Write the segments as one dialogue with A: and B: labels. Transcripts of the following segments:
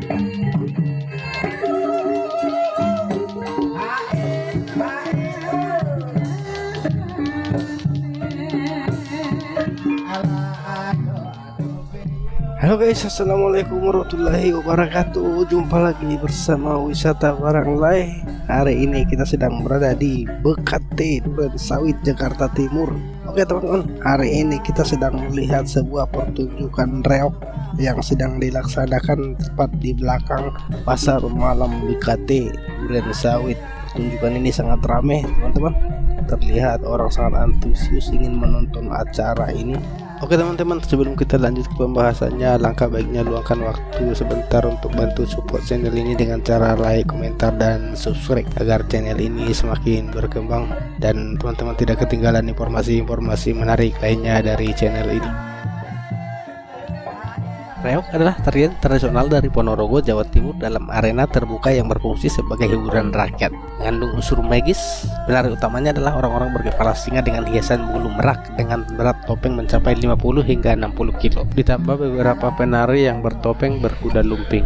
A: Halo guys, assalamualaikum warahmatullahi wabarakatuh. Jumpa lagi bersama Wisata Baranglai. Hari ini kita sedang berada di BKT Duren Sawit, Jakarta Timur. Oke teman-teman, hari ini kita sedang melihat sebuah pertunjukan reok yang sedang dilaksanakan tepat di belakang pasar malam BKT Duren Sawit. Pertunjukan ini sangat ramai teman-teman. Terlihat orang sangat antusias ingin menonton acara ini. Oke teman-teman, sebelum kita lanjut ke pembahasannya, alangkah baiknya luangkan waktu sebentar untuk bantu support channel ini dengan cara like, komentar, dan subscribe agar channel ini semakin berkembang dan teman-teman tidak ketinggalan informasi-informasi menarik lainnya dari channel ini. Reok adalah tarian tradisional dari Ponorogo, Jawa Timur dalam arena terbuka yang berfungsi sebagai hiburan rakyat. Mengandung unsur magis, penari utamanya adalah orang-orang berkepala singa dengan hiasan bulu merak dengan berat topeng mencapai 50 hingga 60 kilo. Ditambah beberapa penari yang bertopeng berkuda lumping.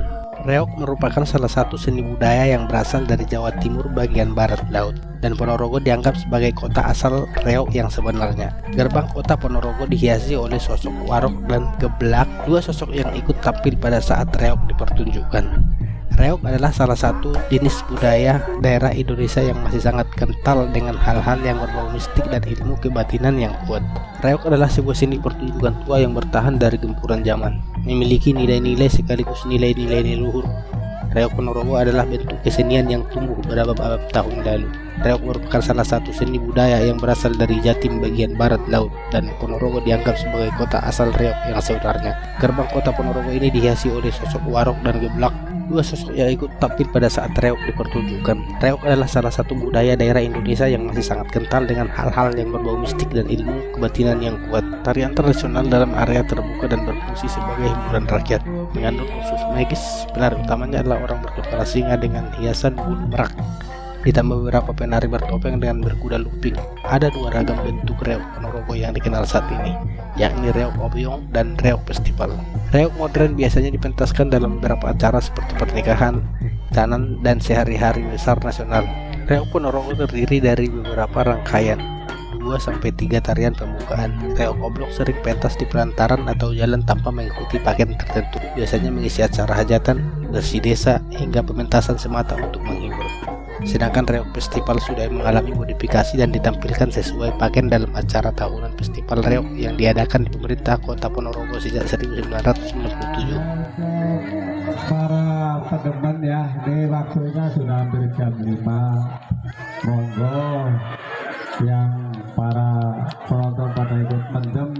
A: Reok merupakan salah satu seni budaya yang berasal dari Jawa Timur bagian barat laut, dan Ponorogo dianggap sebagai kota asal reok yang sebenarnya. Gerbang kota Ponorogo dihiasi oleh sosok warok dan geblak, dua sosok yang ikut tampil pada saat reok dipertunjukkan. Reok adalah salah satu jenis budaya daerah Indonesia yang masih sangat kental dengan hal-hal yang berbau mistik dan ilmu kebatinan yang kuat. Reok adalah sebuah seni pertunjukan tua yang bertahan dari gempuran zaman, memiliki nilai-nilai sekaligus nilai-nilai leluhur. Reok Ponorogo adalah bentuk kesenian yang tumbuh berabad-abad tahun lalu. Reok merupakan salah satu seni budaya yang berasal dari Jatim bagian barat laut, dan Ponorogo dianggap sebagai kota asal reok yang sebenarnya. Gerbang kota Ponorogo ini dihiasi oleh sosok warok dan geblak, dua sosok yang ikut tampil pada saat reok dipertunjukkan. Reok adalah salah satu budaya daerah Indonesia yang masih sangat kental dengan hal-hal yang berbau mistik dan ilmu kebatinan yang kuat. Tarian tradisional dalam area terbuka dan berfungsi sebagai hiburan rakyat. Mengandung unsur magis, penari utamanya adalah orang berkepala singa dengan hiasan bulu merak. Ditambah beberapa penari bertopeng dengan berkuda lumping. Ada dua ragam bentuk reok Ponorogo yang dikenal saat ini, yakni reok obyong dan reok festival. Reok modern biasanya dipentaskan dalam beberapa acara seperti pernikahan, canan, dan sehari-hari besar nasional. Reok Ponorogo terdiri dari beberapa rangkaian, 2-3 tarian pembukaan. Reok oblong sering pentas di pelantaran atau jalan tanpa mengikuti pakaian tertentu. Biasanya mengisi acara hajatan, bersih desa, hingga pementasan semata untuk menghibur. Sedangkan reok festival sudah mengalami modifikasi dan ditampilkan sesuai pakaian dalam acara tahunan festival reok yang diadakan di pemerintah kota Ponorogo sejak 1997.
B: Para teman ya, ini waktunya sudah hampir jam 5. Monggo yang para penonton pada ikut mendem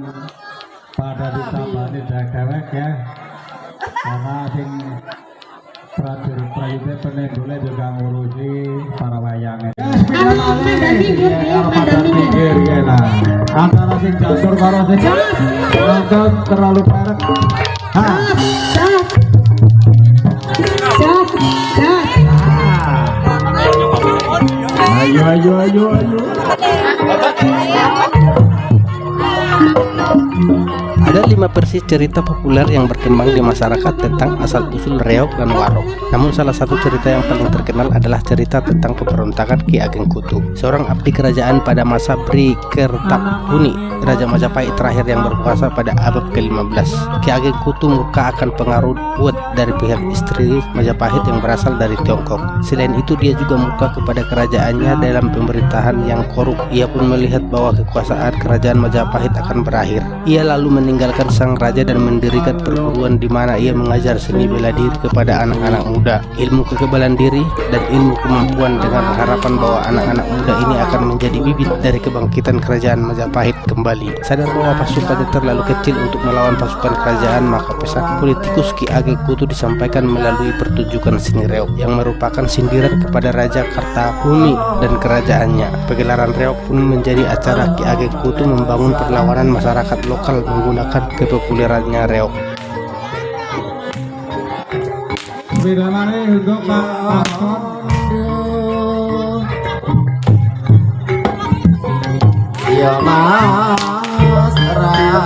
B: pada ditambani dewek ya, karena sing prajurit-prajuritnya penendulnya juga ngurusi para wayangnya. Antara sing jasur karo sing nonton terlalu parek. Ayo.
A: Ada 5 versi cerita populer yang berkembang di masyarakat tentang asal-usul reok dan warok. Namun salah satu cerita yang paling terkenal adalah cerita tentang pemberontakan Ki Ageng Kutu, seorang abdi kerajaan pada masa Bri Kertapuni, Raja Majapahit terakhir yang berkuasa pada abad ke-15. Ki Ageng Kutu murka akan pengaruh kuat dari pihak istri Majapahit yang berasal dari Tiongkok. Selain itu dia juga murka kepada kerajaannya dalam pemerintahan yang korup. Ia pun melihat bahwa kekuasaan kerajaan Majapahit akan berakhir. Ia lalu meninggalkan sang raja dan mendirikan perguruan di mana ia mengajar seni bela diri kepada anak-anak muda, ilmu kekebalan diri dan ilmu kemampuan, dengan harapan bahwa anak-anak muda ini akan menjadi bibit dari kebangkitan kerajaan Majapahit kembali. Sadar bahwa pasukannya terlalu kecil untuk melawan pasukan kerajaan, maka pesan politikus Ki Ageng Kutu disampaikan melalui pertunjukan seni reok yang merupakan sindiran kepada Raja Kartapuni dan kerajaannya. Pegelaran reok pun menjadi acara Ki Ageng Kutu membangun perlawanan masyarakat lokal menggunakan kepopulerannya reok.
B: Beda mana untuk Pak Ya Mas Rama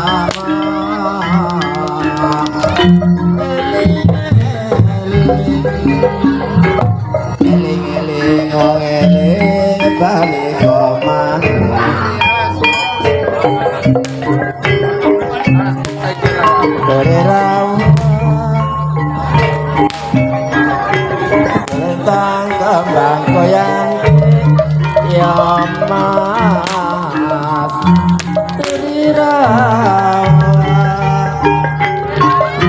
B: eling-eling wong eling bali koman beriraw tentang kembang goyang ya mas beriraw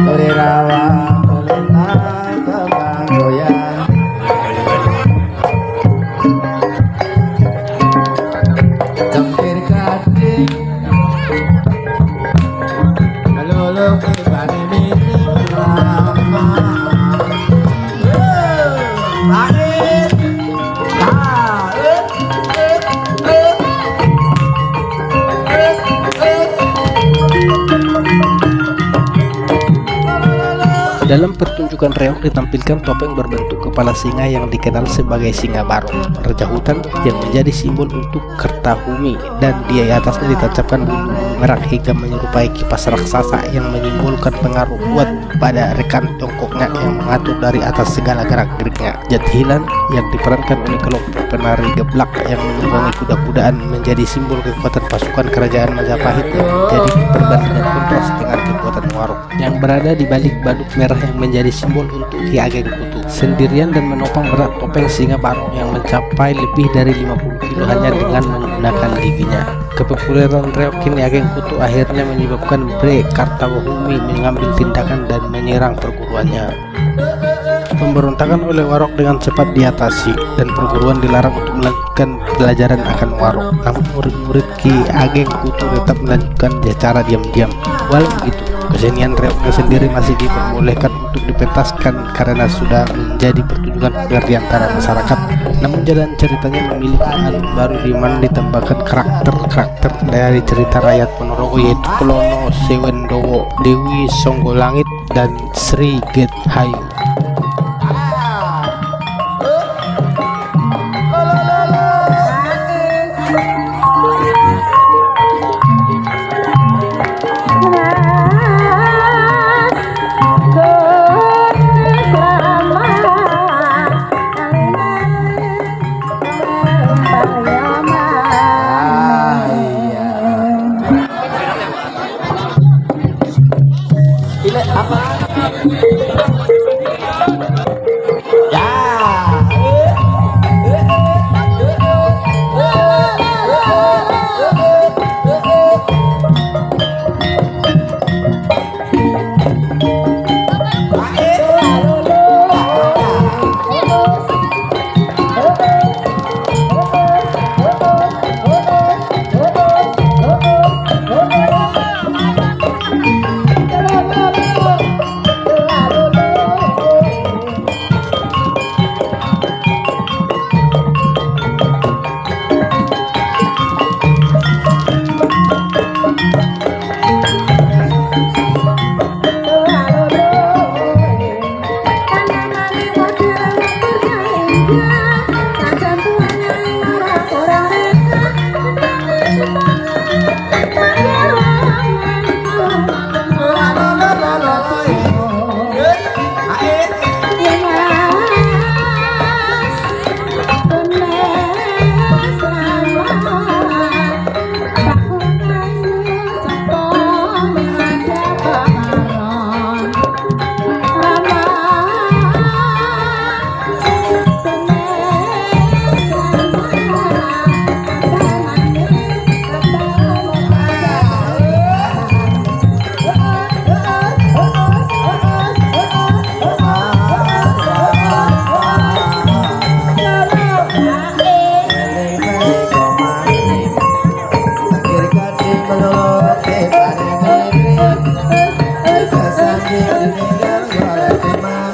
B: berirawa tentang kembang goyang cempir gading lulu kibane miring lama langit
A: Dalam pertunjukan reog ditampilkan topeng berbentuk kepala singa yang dikenal sebagai singa barong, raja hutan yang menjadi simbol untuk Kertahumi, dan di atasnya ditancapkan bulu merah hingga menyerupai kipas raksasa yang menyimbolkan pengaruh kuat pada rekan tongkoknya yang mengatur dari atas segala gerak-geriknya. Jathilan yang diperankan oleh kelompok penari geblak yang menunggangi kuda-kudaan menjadi simbol kekuatan pasukan kerajaan Majapahit yang menjadi perbandingan kontras dengan kekuatan Warok yang berada di balik badut merah yang menjadi simbol untuk Ki Ageng Kutu. Sendirian dan menopang berat topeng singa barong yang mencapai lebih dari 50 kilo hanya dengan menggunakan giginya. Kepopuleran reog Ki Ageng Kutu akhirnya menyebabkan Bre Kartawahumi mengambil tindakan dan menyerang perguruannya. Pemberontakan oleh Warok dengan cepat diatasi dan perguruan dilarang untuk melanjutkan pelajaran akan Warok. Namun murid-murid Ki Ageng Kutu tetap melanjutkan secara diam-diam. Walau begitu, kesenian reognya sendiri masih diperbolehkan untuk dipentaskan karena sudah menjadi pertunjukan populer di antara masyarakat. Namun jalan ceritanya memiliki alur baru di mana ditambahkan karakter-karakter dari cerita rakyat Ponorogo, yaitu Klono Sewendowo, Dewi Songgolangit, dan Sri Gethayu.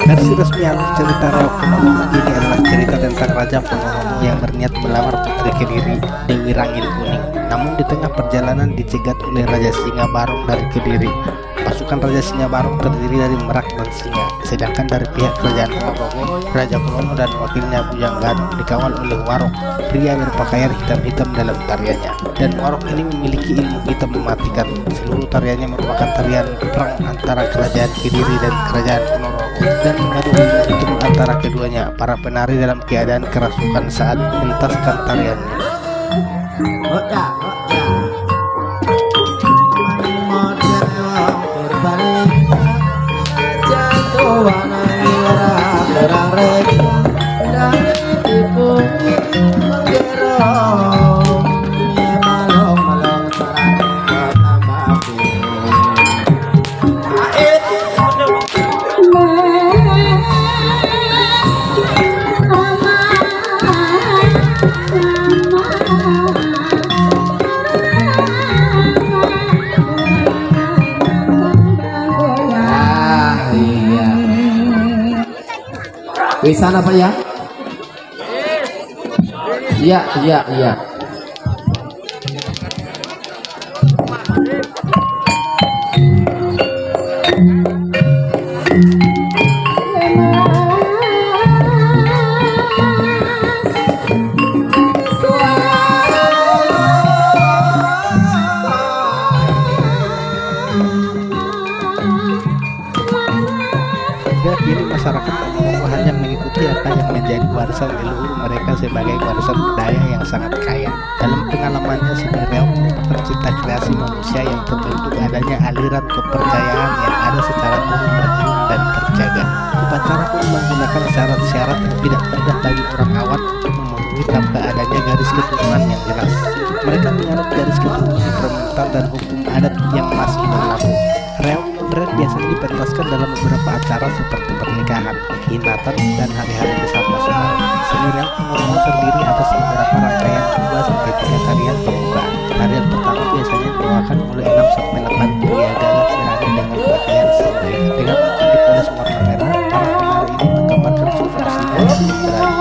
A: Versi resmi alur cerita reog Ponorogo ini adalah cerita tentang Raja Ponorogo yang berniat melamar putri Kediri, Dewi Rangil Kuning. Namun di tengah perjalanan dicegat oleh Raja Singa Barong dari Kediri. Pasukan Raja Singa Barong terdiri dari Merak dan Singa, sedangkan dari pihak Kerajaan Ponorogo, Raja Kulono dan wakilnya Bujang Gadong dikawal oleh Warok, pria berpakaian hitam-hitam dalam tariannya. Dan Warok ini memiliki ilmu hitam mematikan. Seluruh tariannya merupakan tarian perang antara Kerajaan Kediri dan Kerajaan Ponorogo, dan mengadu ilmu hitam antara keduanya. Para penari dalam keadaan kerasukan saat mentaskan tariannya.
C: Bisa apa ya? Iya, iya, iya.
A: Hingga kini masyarakat Ponorogo hanya mengikuti apa yang menjadi warisan leluhur mereka sebagai warisan budaya yang sangat kaya. Dalam pengalamannya, Seni Reog merupakan cipta kreasi manusia yang terbentuk adanya aliran kepercayaan yang ada secara turun-temurun dan terjaga. Upacara pun menggunakan syarat-syarat yang tidak mudah bagi orang awam untuk memenuhi tanpa adanya garis keturunan yang jelas. Mereka menganut garis keturunan permental dan hukum adat yang masih berlaku. Reog modern biasanya dipentaskan dalam beberapa acara seperti pernikahan, kinatan, dan hari-hari besar nasional. Seni Reog Ponorogo terdiri atas beberapa rangkaian 2-3 tarian pembukaan. Tarian pertama biasanya dibawakan oleh 6-8 pria gagah berani dengan pakaian sendiri. Dengan mungkin dipoles warna merah, para penari ini menggambarkan sosok singa yang berani.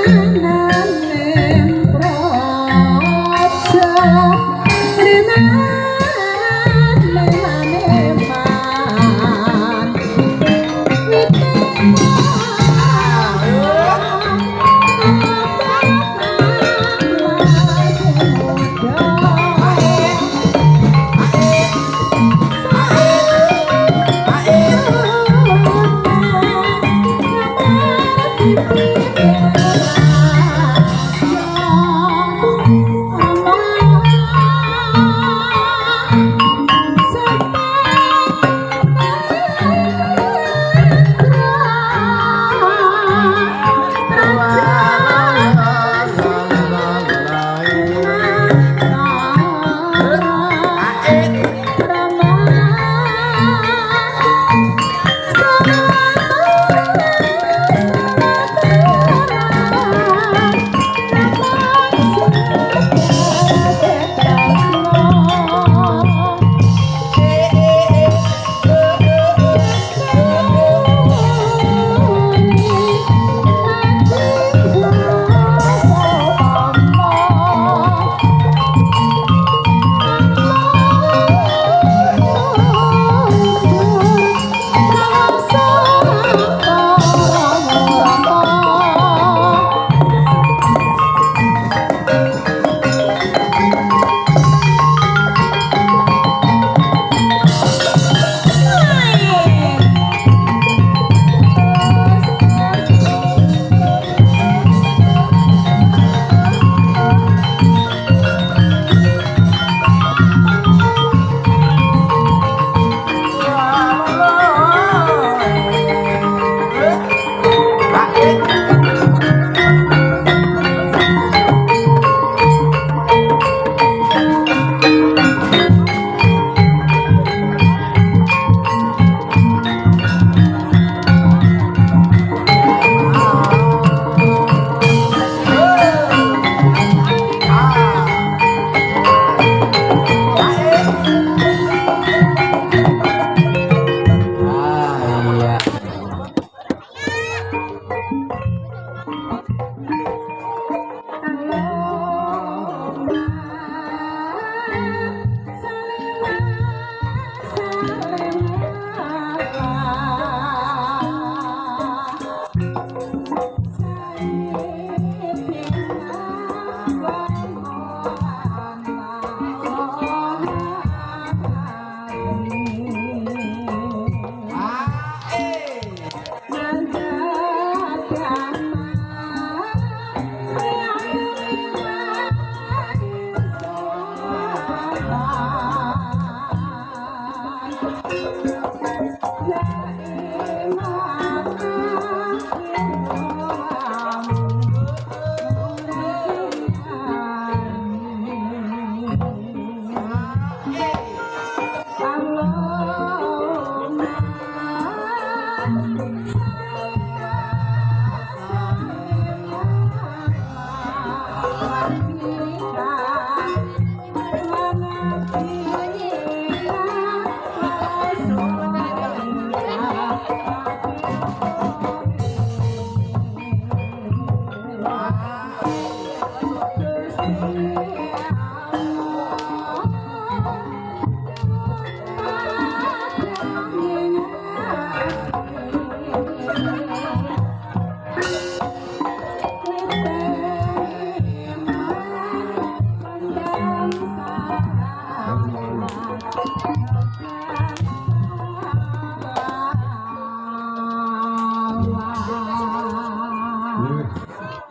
D: Sarang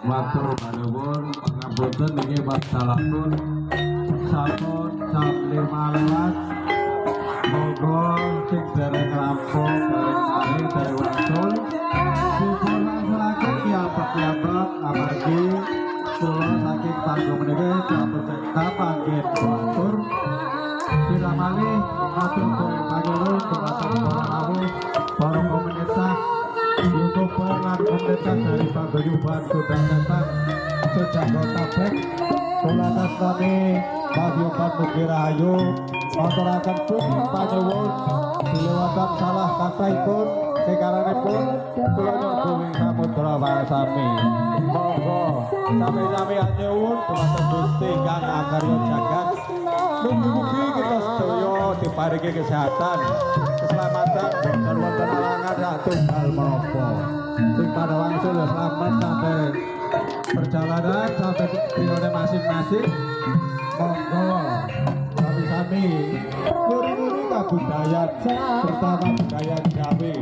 B: Matur manuwun pangapunten niki wassalapun sampun jam 5 lewat. Monggo sing dereng rampung bareng dereng wangsul dipun langsungake piyambak amargi kula saking panggung meniki sampun cekap panggih matur. Bila malih matur panjenengan dumateng para rawuh para komunitas YouTuber lan komunitas dari paguyuban sudah datang sejak kota Bek. Kula nastani paguyuban Mugi Rahayu maturaken puji panuwun dilewatan salah kathahipun sekaranipun kula nyuwun samudra wasami. Monggo sami-sami nyuwun dumateng Gusti Kang Agarya Jagat. Mugi-mugi kita sedaya diparingi kesehatan, keselamatan, wonten halangan sak tunggal menapa. Sing pada wangsul selamat sampai perjalanan sampai tujuan masing-masing. Monggo sami-sami nguri-nguri kabudayan terutama budaya Jawi.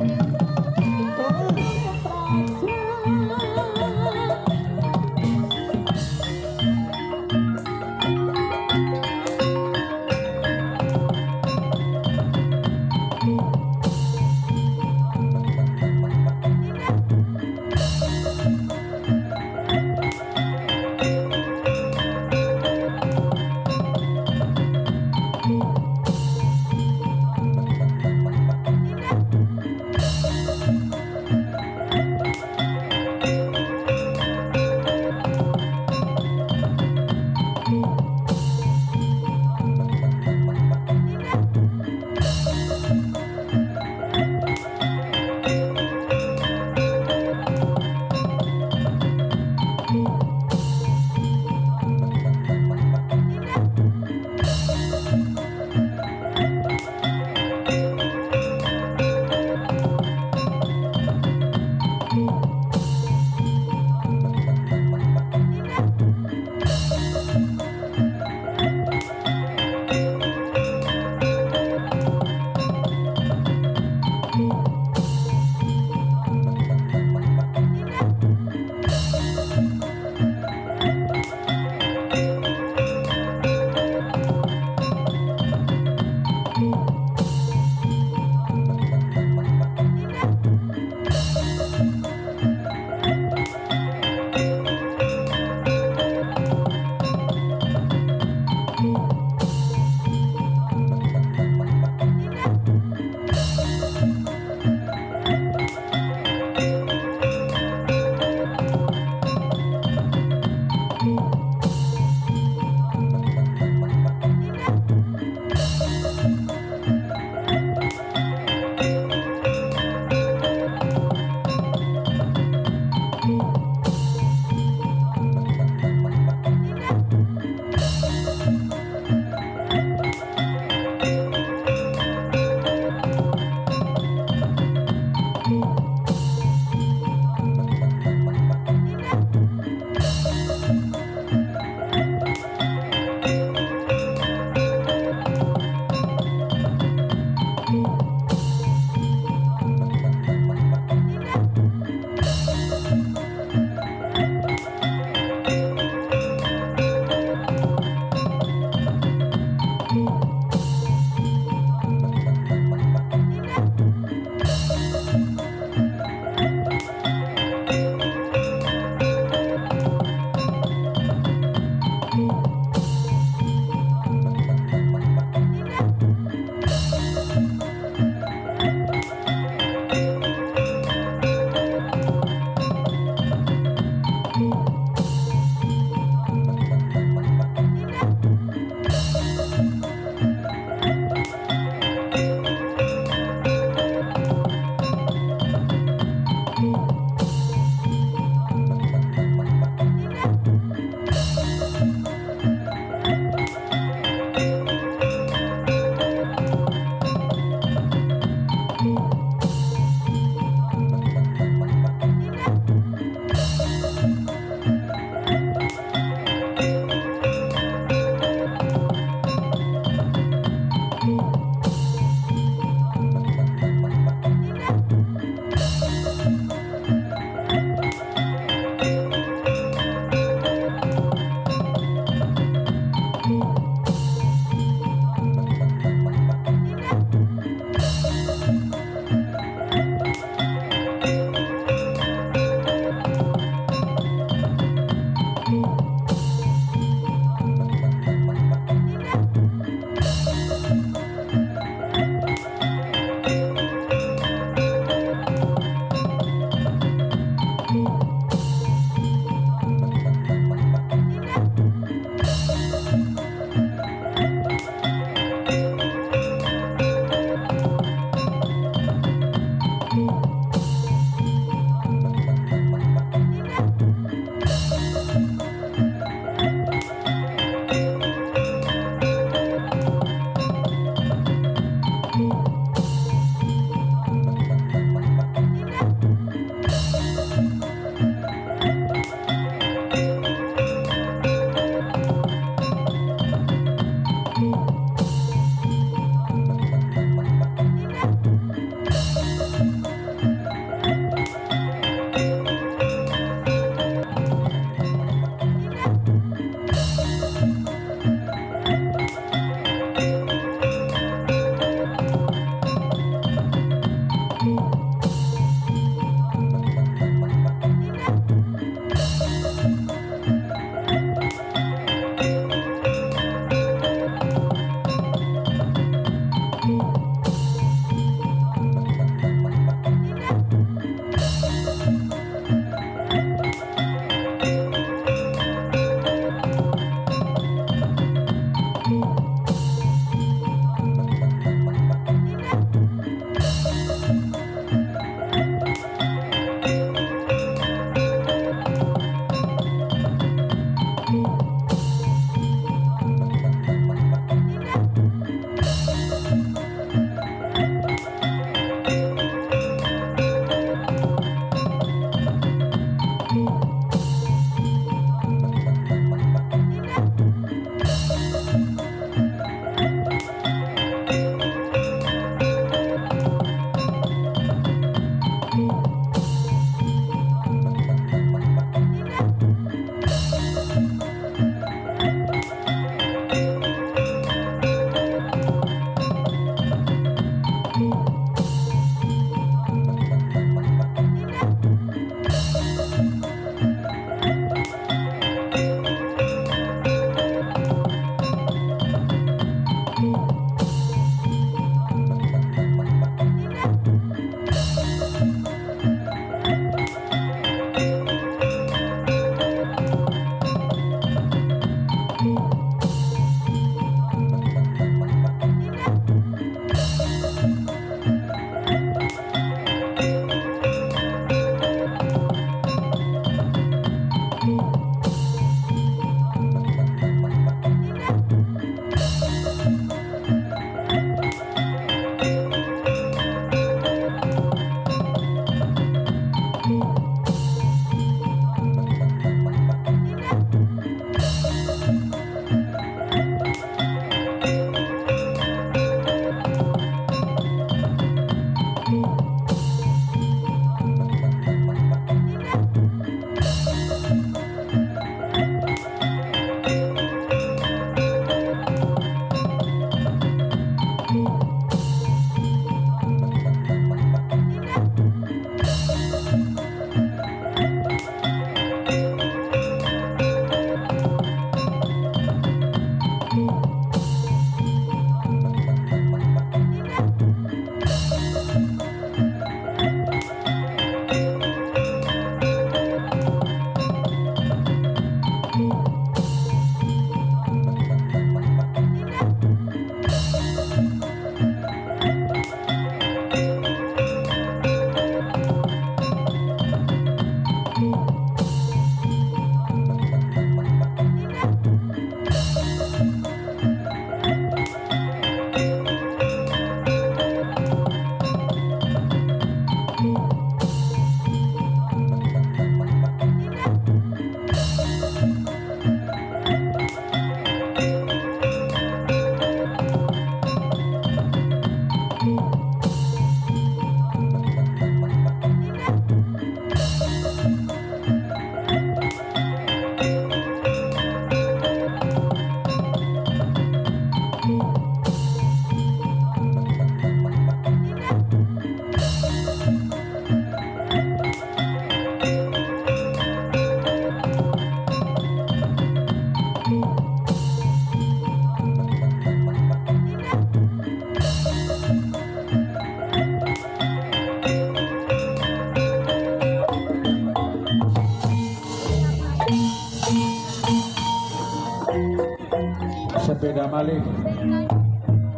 B: malih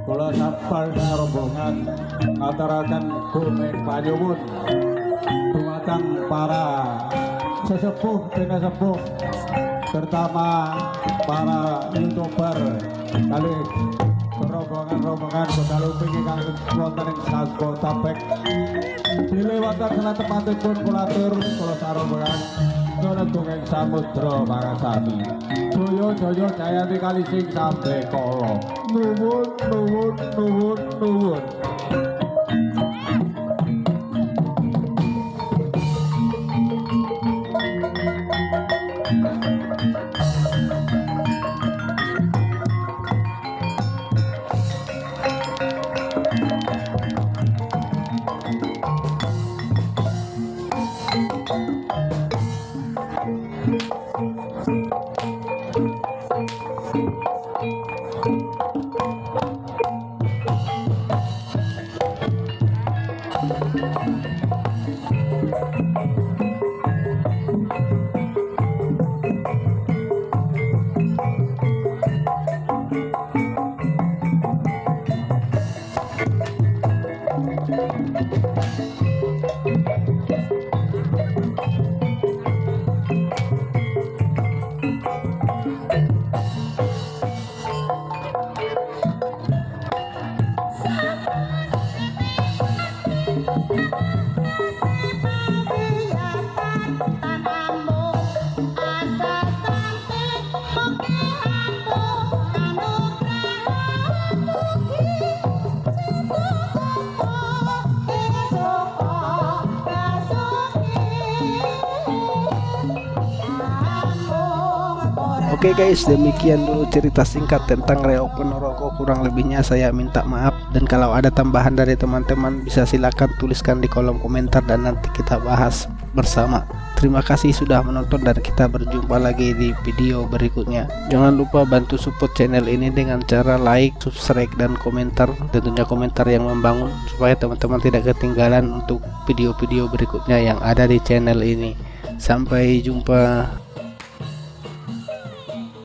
B: kula sapal rombongan ngaturaken gumeng panyuwun dumateng para sesepuh dan sepuh terutama para youtuber kali rombongan Kodaluping ingkang wonten ing Sago Tapek dilewatan salah tempatipun kula atur kula sarombongan Nono Dongeng Samudra Mangasami Joyo Jayanti Kalising sampai kala nuwun.
A: Oke guys, demikian dulu cerita singkat tentang Reog Ponorogo. Kurang lebihnya saya minta maaf, dan kalau ada tambahan dari teman-teman bisa silakan tuliskan di kolom komentar dan nanti kita bahas bersama. Terima kasih sudah menonton dan kita berjumpa lagi di video berikutnya. Jangan lupa bantu support channel ini dengan cara like, subscribe, dan komentar, tentunya komentar yang membangun supaya teman-teman tidak ketinggalan untuk video-video berikutnya yang ada di channel ini. Sampai jumpa.